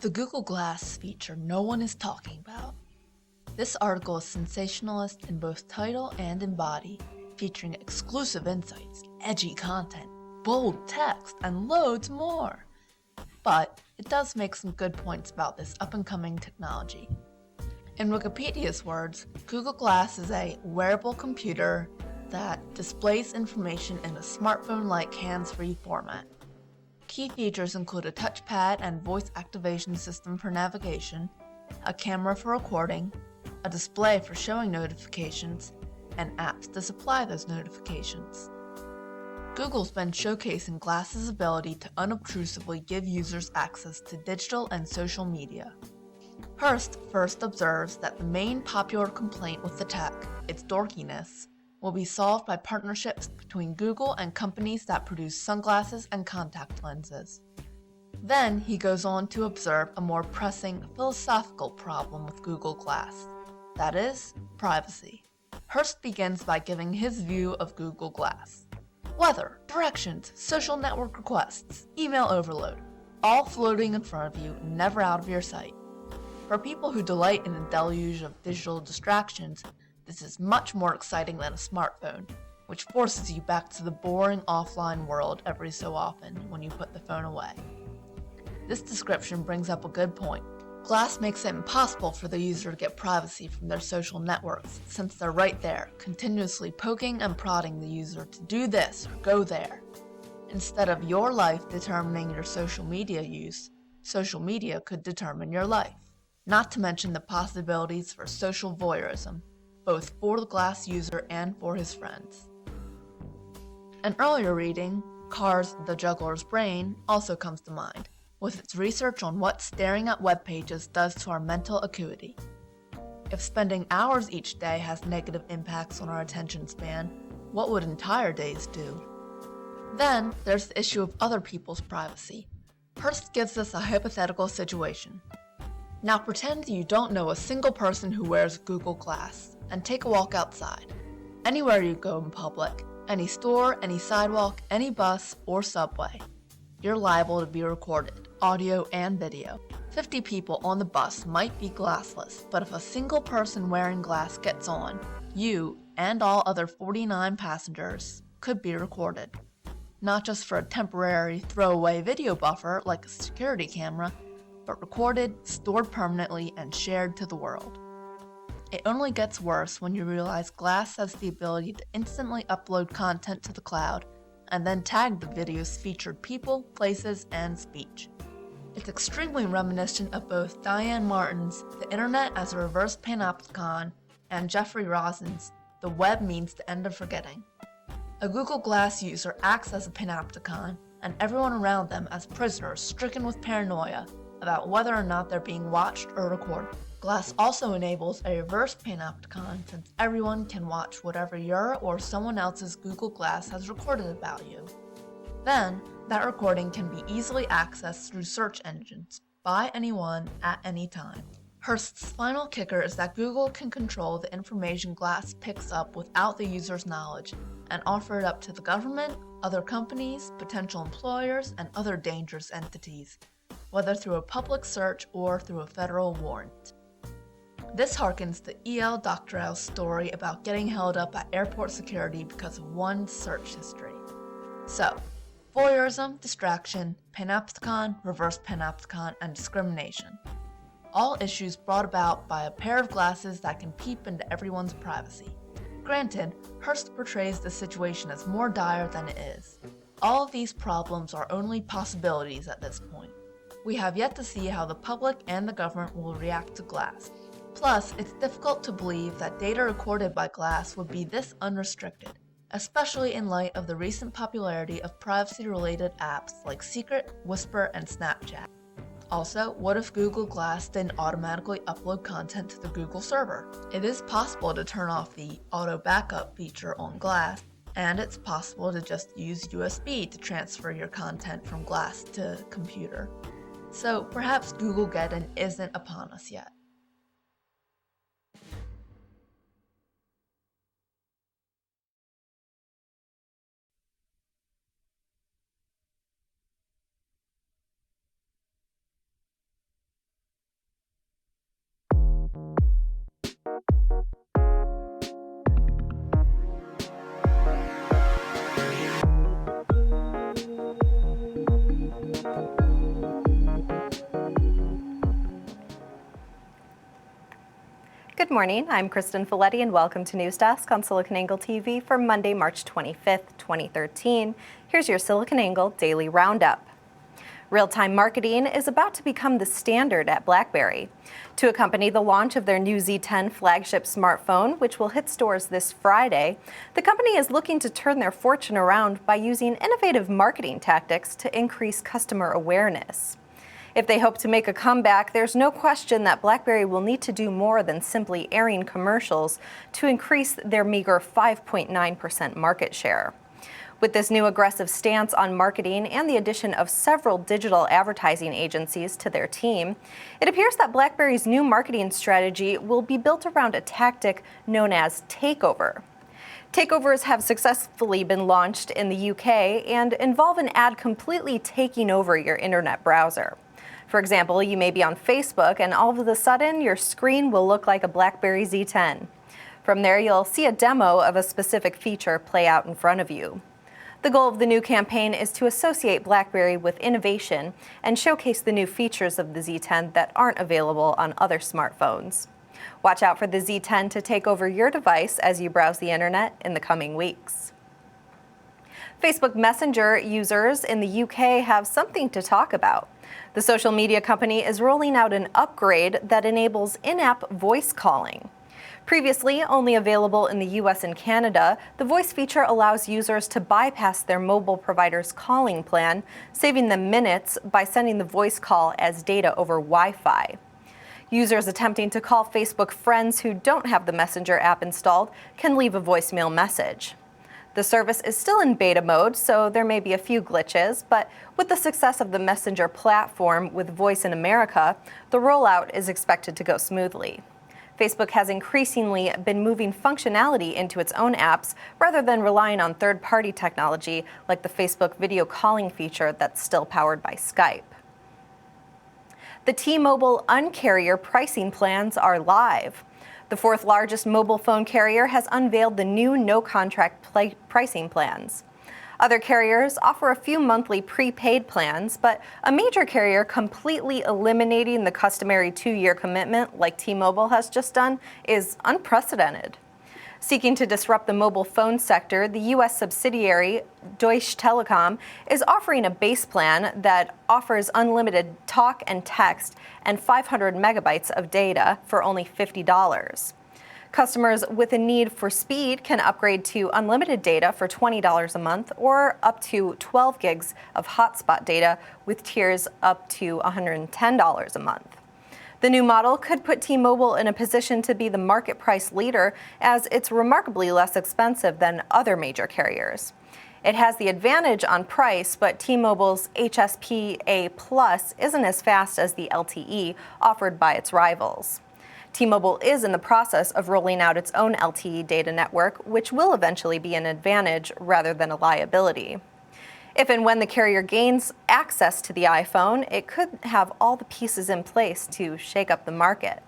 The Google Glass feature no one is talking about. This article is sensationalist in both title and in body, featuring exclusive insights, edgy content, bold text, and loads more. But it does make some good points about this up-and-coming technology. In Wikipedia's words, Google Glass is a wearable computer that displays information in a smartphone-like hands-free format. Key features include a touchpad and voice activation system for navigation, a camera for recording, a display for showing notifications, and apps to supply those notifications. Google's been showcasing Glass's ability to unobtrusively give users access to digital and social media. Hearst first observes that the main popular complaint with the tech, its dorkiness, will be solved by partnerships between Google and companies that produce sunglasses and contact lenses. Then he goes on to observe a more pressing philosophical problem with Google Glass. That is, privacy. Hearst begins by giving his view of Google Glass. Weather, directions, social network requests, email overload, all floating in front of you, never out of your sight. For people who delight in a deluge of digital distractions, this is much more exciting than a smartphone, which forces you back to the boring offline world every so often when you put the phone away. This description brings up a good point. Glass makes it impossible for the user to get privacy from their social networks, since they're right there, continuously poking and prodding the user to do this or go there. Instead of your life determining your social media use, social media could determine your life. Not to mention the possibilities for social voyeurism, both for the Glass user and for his friends. An earlier reading, Carr's The Juggler's Brain, also comes to mind, with its research on what staring at web pages does to our mental acuity. If spending hours each day has negative impacts on our attention span, what would entire days do? Then there's the issue of other people's privacy. Hearst gives us a hypothetical situation. Now pretend you don't know a single person who wears Google Glass, and take a walk outside. Anywhere you go in public, any store, any sidewalk, any bus, or subway, you're liable to be recorded, audio and video. 50 people on the bus might be glassless, but if a single person wearing glass gets on, you and all other 49 passengers could be recorded. Not just for a temporary throwaway video buffer like a security camera, but recorded, stored permanently, and shared to the world. It only gets worse when you realize Glass has the ability to instantly upload content to the cloud and then tag the video's featured people, places, and speech. It's extremely reminiscent of both Diane Martin's The Internet as a Reverse Panopticon and Jeffrey Rosen's The Web Means the End of Forgetting. A Google Glass user acts as a panopticon and everyone around them as prisoners stricken with paranoia about whether or not they're being watched or recorded. Glass also enables a reverse panopticon since everyone can watch whatever your or someone else's Google Glass has recorded about you. Then, that recording can be easily accessed through search engines by anyone at any time. Hearst's final kicker is that Google can control the information Glass picks up without the user's knowledge and offer it up to the government, other companies, potential employers, and other dangerous entities, whether through a public search or through a federal warrant. This harkens to E.L. Doctorow's story about getting held up at airport security because of one search history. So, voyeurism, distraction, panopticon, reverse panopticon, and discrimination. All issues brought about by a pair of glasses that can peep into everyone's privacy. Granted, Hearst portrays the situation as more dire than it is. All of these problems are only possibilities at this point. We have yet to see how the public and the government will react to Glass. Plus, it's difficult to believe that data recorded by Glass would be this unrestricted, especially in light of the recent popularity of privacy-related apps like Secret, Whisper, and Snapchat. Also, what if Google Glass didn't automatically upload content to the Google server? It is possible to turn off the auto backup feature on Glass, and it's possible to just use USB to transfer your content from Glass to computer. So perhaps Google-geddon isn't upon us yet. Good morning, I'm Kristen Folletti and welcome to News Desk on SiliconANGLE TV for Monday, March 25th, 2013. Here's your SiliconANGLE Daily Roundup. Real-time marketing is about to become the standard at BlackBerry. To accompany the launch of their new Z10 flagship smartphone, which will hit stores this Friday, the company is looking to turn their fortune around by using innovative marketing tactics to increase customer awareness. If they hope to make a comeback, there's no question that BlackBerry will need to do more than simply airing commercials to increase their meager 5.9% market share. With this new aggressive stance on marketing and the addition of several digital advertising agencies to their team, it appears that BlackBerry's new marketing strategy will be built around a tactic known as takeover. Takeovers have successfully been launched in the UK and involve an ad completely taking over your internet browser. For example, you may be on Facebook and all of a sudden your screen will look like a BlackBerry Z10. From there, you'll see a demo of a specific feature play out in front of you. The goal of the new campaign is to associate BlackBerry with innovation and showcase the new features of the Z10 that aren't available on other smartphones. Watch out for the Z10 to take over your device as you browse the internet in the coming weeks. Facebook Messenger users in the UK have something to talk about. The social media company is rolling out an upgrade that enables in-app voice calling. Previously only available in the US and Canada, the voice feature allows users to bypass their mobile provider's calling plan, saving them minutes by sending the voice call as data over Wi-Fi. Users attempting to call Facebook friends who don't have the Messenger app installed can leave a voicemail message. The service is still in beta mode, so there may be a few glitches, but with the success of the Messenger platform with voice in America, the rollout is expected to go smoothly. Facebook has increasingly been moving functionality into its own apps rather than relying on third-party technology like the Facebook video calling feature that's still powered by Skype. The T-Mobile Un-carrier pricing plans are live. The fourth largest mobile phone carrier has unveiled the new no-contract pricing plans. Other carriers offer a few monthly prepaid plans, but a major carrier completely eliminating the customary 2-year commitment like T-Mobile has just done is unprecedented. Seeking to disrupt the mobile phone sector, the U.S. subsidiary Deutsche Telekom is offering a base plan that offers unlimited talk and text and 500 megabytes of data for only $50. Customers with a need for speed can upgrade to unlimited data for $20 a month or up to 12 gigs of hotspot data with tiers up to $110 a month. The new model could put T-Mobile in a position to be the market price leader as it's remarkably less expensive than other major carriers. It has the advantage on price, but T-Mobile's HSPA Plus isn't as fast as the LTE offered by its rivals. T-Mobile is in the process of rolling out its own LTE data network, which will eventually be an advantage rather than a liability. If and when the carrier gains access to the iPhone, it could have all the pieces in place to shake up the market.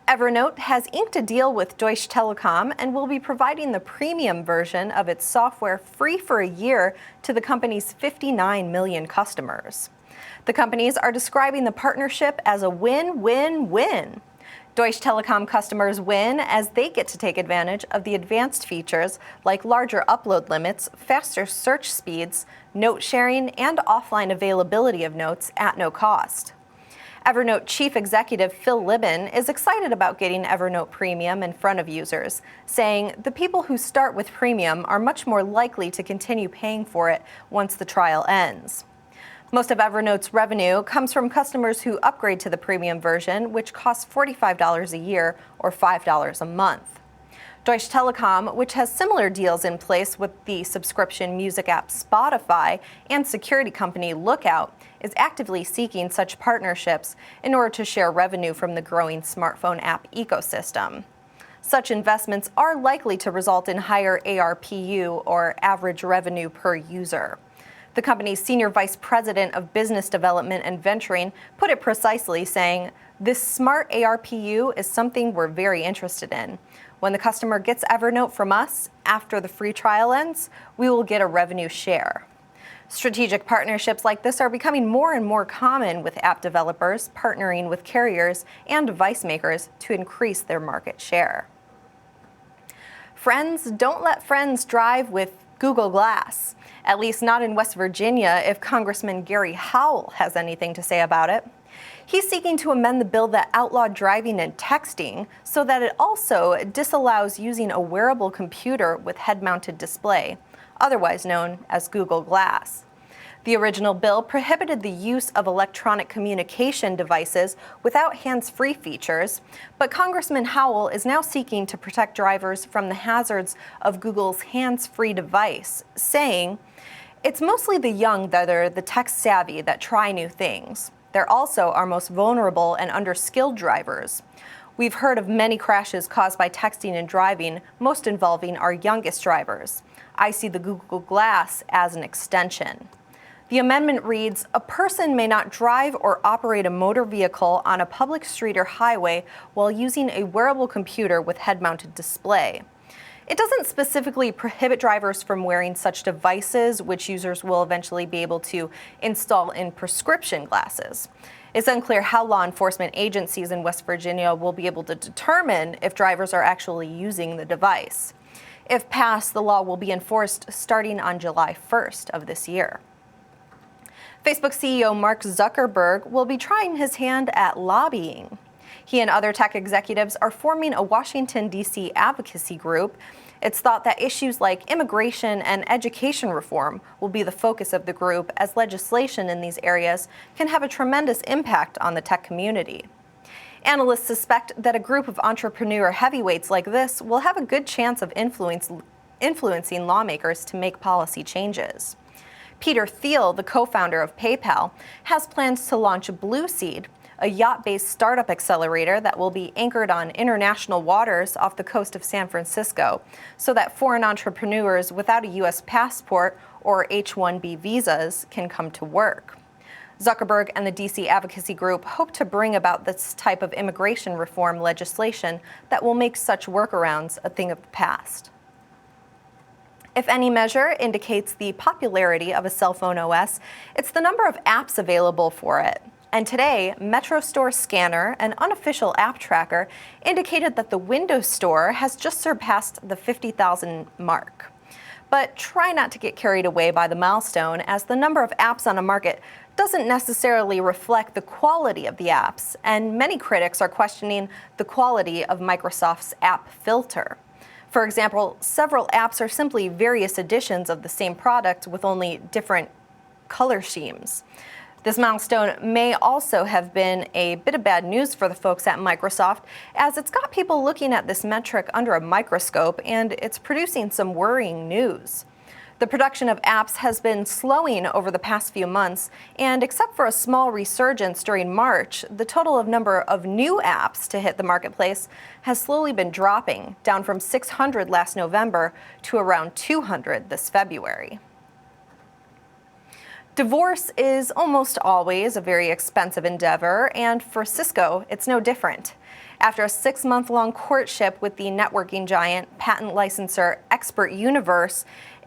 Evernote has inked a deal with Deutsche Telekom and will be providing the premium version of its software free for a year to the company's 59 million customers. The companies are describing the partnership as a win-win-win. Deutsche Telekom customers win as they get to take advantage of the advanced features like larger upload limits, faster search speeds, note sharing, and offline availability of notes at no cost. Evernote Chief Executive Phil Libin is excited about getting Evernote Premium in front of users, saying the people who start with Premium are much more likely to continue paying for it once the trial ends. Most of Evernote's revenue comes from customers who upgrade to the premium version, which costs $45 a year or $5 a month. Deutsche Telekom, which has similar deals in place with the subscription music app Spotify and security company Lookout, is actively seeking such partnerships in order to share revenue from the growing smartphone app ecosystem. Such investments are likely to result in higher ARPU, or average revenue per user. The company's senior vice president of business development and venturing put it precisely, saying, "This smart ARPU is something we're very interested in. When the customer gets Evernote from us after the free trial ends, we will get a revenue share." Strategic partnerships like this are becoming more and more common, with app developers partnering with carriers and device makers to increase their market share. Friends don't let friends drive with Google Glass, at least not in West Virginia if Congressman Gary Howell has anything to say about it. He's seeking to amend the bill that outlawed driving and texting so that it also disallows using a wearable computer with head-mounted display, otherwise known as Google Glass. The original bill prohibited the use of electronic communication devices without hands-free features, but Congressman Howell is now seeking to protect drivers from the hazards of Google's hands-free device, saying, "It's mostly the young that are the tech-savvy that try new things. They're also our most vulnerable and underskilled drivers. We've heard of many crashes caused by texting and driving, most involving our youngest drivers. I see the Google Glass as an extension." The amendment reads, "A person may not drive or operate a motor vehicle on a public street or highway while using a wearable computer with head-mounted display." It doesn't specifically prohibit drivers from wearing such devices, which users will eventually be able to install in prescription glasses. It's unclear how law enforcement agencies in West Virginia will be able to determine if drivers are actually using the device. If passed, the law will be enforced starting on July 1st of this year. Facebook CEO Mark Zuckerberg will be trying his hand at lobbying. He and other tech executives are forming a Washington, D.C. advocacy group. It's thought that issues like immigration and education reform will be the focus of the group, as legislation in these areas can have a tremendous impact on the tech community. Analysts suspect that a group of entrepreneur heavyweights like this will have a good chance of influencing lawmakers to make policy changes. Peter Thiel, the co-founder of PayPal, has plans to launch Blue Seed, a yacht-based startup accelerator that will be anchored on international waters off the coast of San Francisco, so that foreign entrepreneurs without a U.S. passport or H-1B visas can come to work. Zuckerberg and the D.C. advocacy group hope to bring about this type of immigration reform legislation that will make such workarounds a thing of the past. If any measure indicates the popularity of a cell phone OS, it's the number of apps available for it. And today, Metro Store Scanner, an unofficial app tracker, indicated that the Windows Store has just surpassed the 50,000 mark. But try not to get carried away by the milestone, as the number of apps on a market doesn't necessarily reflect the quality of the apps, and many critics are questioning the quality of Microsoft's app filter. For example, several apps are simply various editions of the same product with only different color schemes. This milestone may also have been a bit of bad news for the folks at Microsoft, as it's got people looking at this metric under a microscope, and it's producing some worrying news. The production of apps has been slowing over the past few months, and except for a small resurgence during March, the total number of new apps to hit the marketplace has slowly been dropping, down from 600 last November to around 200 this February. Divorce is almost always a very expensive endeavor, and for Cisco, it's no different. After a 6-month-long courtship with the networking giant, patent licensor Expert Universe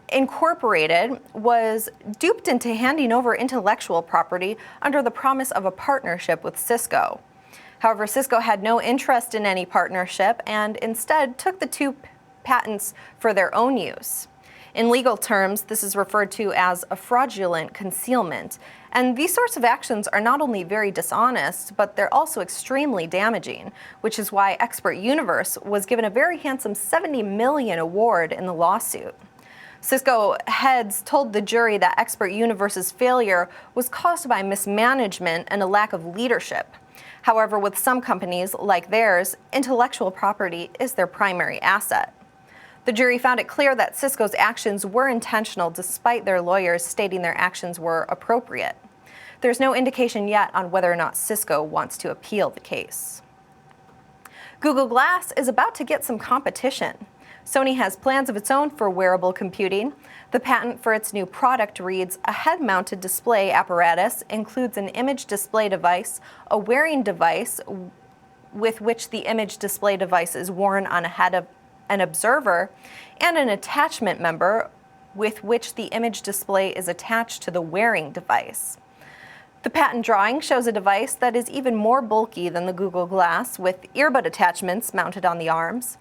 Incorporated was duped into handing over intellectual property under the promise of a partnership with Cisco. However, Cisco had no interest in any partnership and instead took the two patents for their own use. In legal terms, this is referred to as a fraudulent concealment, and these sorts of actions are not only very dishonest, but they're also extremely damaging, which is why Expert Universe was given a very handsome $70 million award in the lawsuit. Cisco heads told the jury that Expert Universe's failure was caused by mismanagement and a lack of leadership. However, with some companies, like theirs, intellectual property is their primary asset. The jury found it clear that Cisco's actions were intentional, despite their lawyers stating their actions were appropriate. There's no indication yet on whether or not Cisco wants to appeal the case. Google Glass is about to get some competition. Sony has plans of its own for wearable computing. The patent for its new product reads, "A head-mounted display apparatus includes an image display device, a wearing device with which the image display device is worn on a head of an observer, and an attachment member with which the image display is attached to the wearing device. The patent drawing shows a device that is even more bulky than the Google Glass, with earbud attachments mounted on the arms.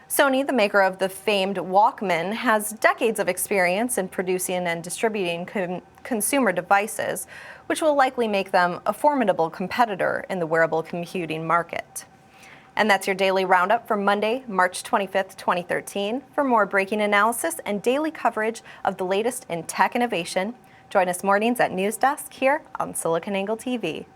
Sony, the maker of the famed Walkman, has decades of experience in producing and distributing consumer devices, which will likely make them a formidable competitor in the wearable computing market. And that's your daily roundup for Monday, March 25th, 2013. For more breaking analysis and daily coverage of the latest in tech innovation, join us mornings at News Desk here on SiliconANGLE TV.